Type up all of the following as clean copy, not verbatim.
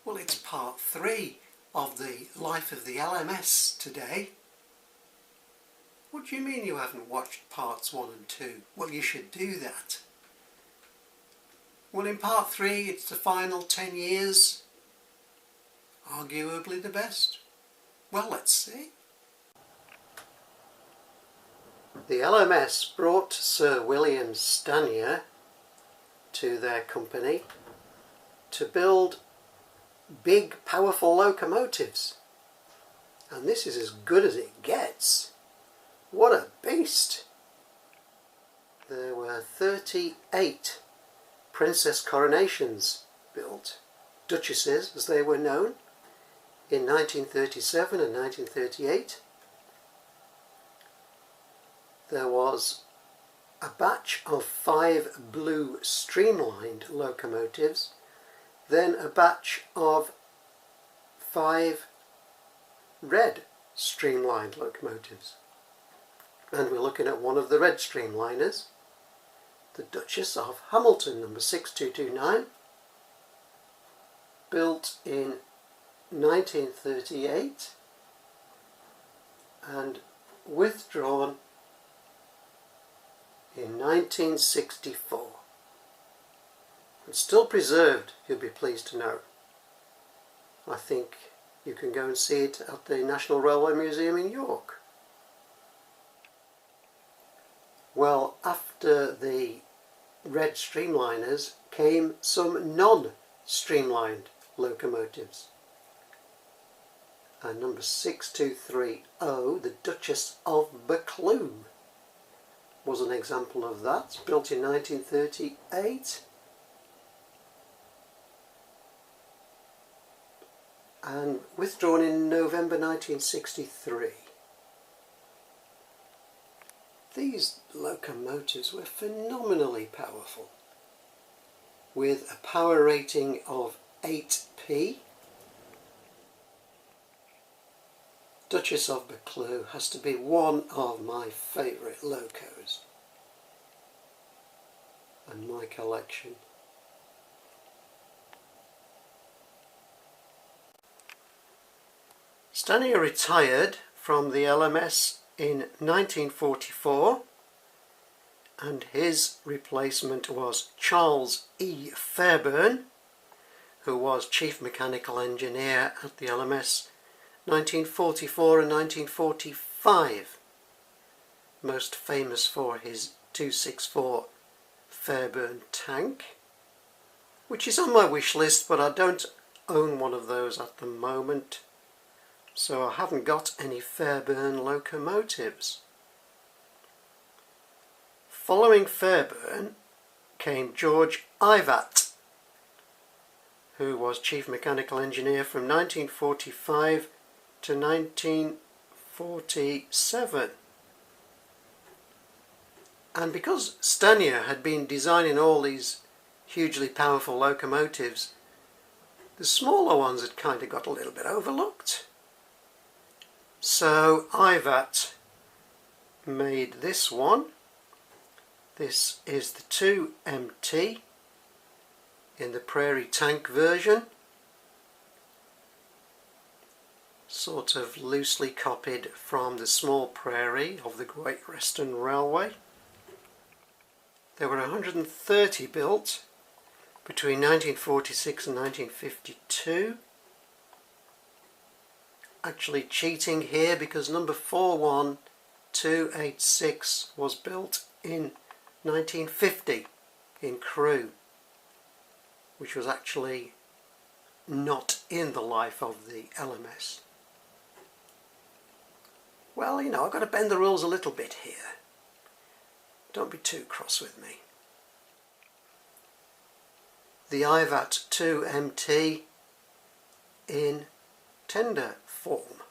Well, it's part 3 of the life of the LMS today. What do you mean you haven't watched parts 1 and 2? Well, you should do that. Well, in part 3 it's the final 10 years. Arguably the best. Well, let's see. The LMS brought Sir William Stanier to their company to build big, powerful locomotives. And this is as good as it gets. What a beast! There were 38 princess coronations built, duchesses as they were known, in 1937 and 1938. There was a batch of 5 blue streamlined locomotives, then a batch of 5 red streamlined locomotives. And we're looking at one of the red streamliners, the Duchess of Hamilton, number 6229, built in 1938 and withdrawn in 1964. And still preserved, you'll be pleased to know. I think you can go and see it at the National Railway Museum in York. Well, after the red streamliners came some non-streamlined locomotives. And number 6230, the Duchess of Buccleuch, was an example of that, built in 1938. And withdrawn in November 1963. These locomotives were phenomenally powerful, with a power rating of 8p. Duchess of Buccleuch has to be one of my favourite locos and my collection. Stanier retired from the LMS in 1944, and his replacement was Charles E. Fairbairn, who was Chief Mechanical Engineer at the LMS 1944 and 1945, most famous for his 264 Fairbairn tank, which is on my wish list, but I don't own one of those at the moment. So I haven't got any Fairbairn locomotives. Following Fairbairn came George Ivatt, who was Chief Mechanical Engineer from 1945 to 1947. And because Stanier had been designing all these hugely powerful locomotives, the smaller ones had kind of got a little bit overlooked. So Ivatt made this one. This is the 2MT in the Prairie Tank version, sort of loosely copied from the small Prairie of the Great Western Railway. There were 130 built between 1946 and 1952. Actually cheating here because number 41286 was built in 1950 in Crewe, which was actually not in the life of the LMS. Well, you know, I've got to bend the rules a little bit here. Don't be too cross with me. The Ivatt 2MT in tender form.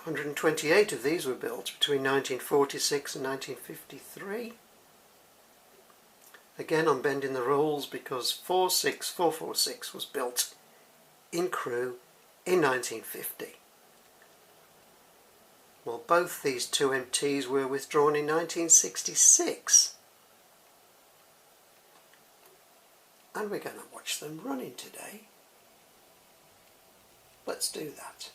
128 of these were built between 1946 and 1953. Again, I'm bending the rules because 46446 was built in Crewe in 1950. Well, both these 2MTs were withdrawn in 1966. and we're going to watch them running today. Let's do that.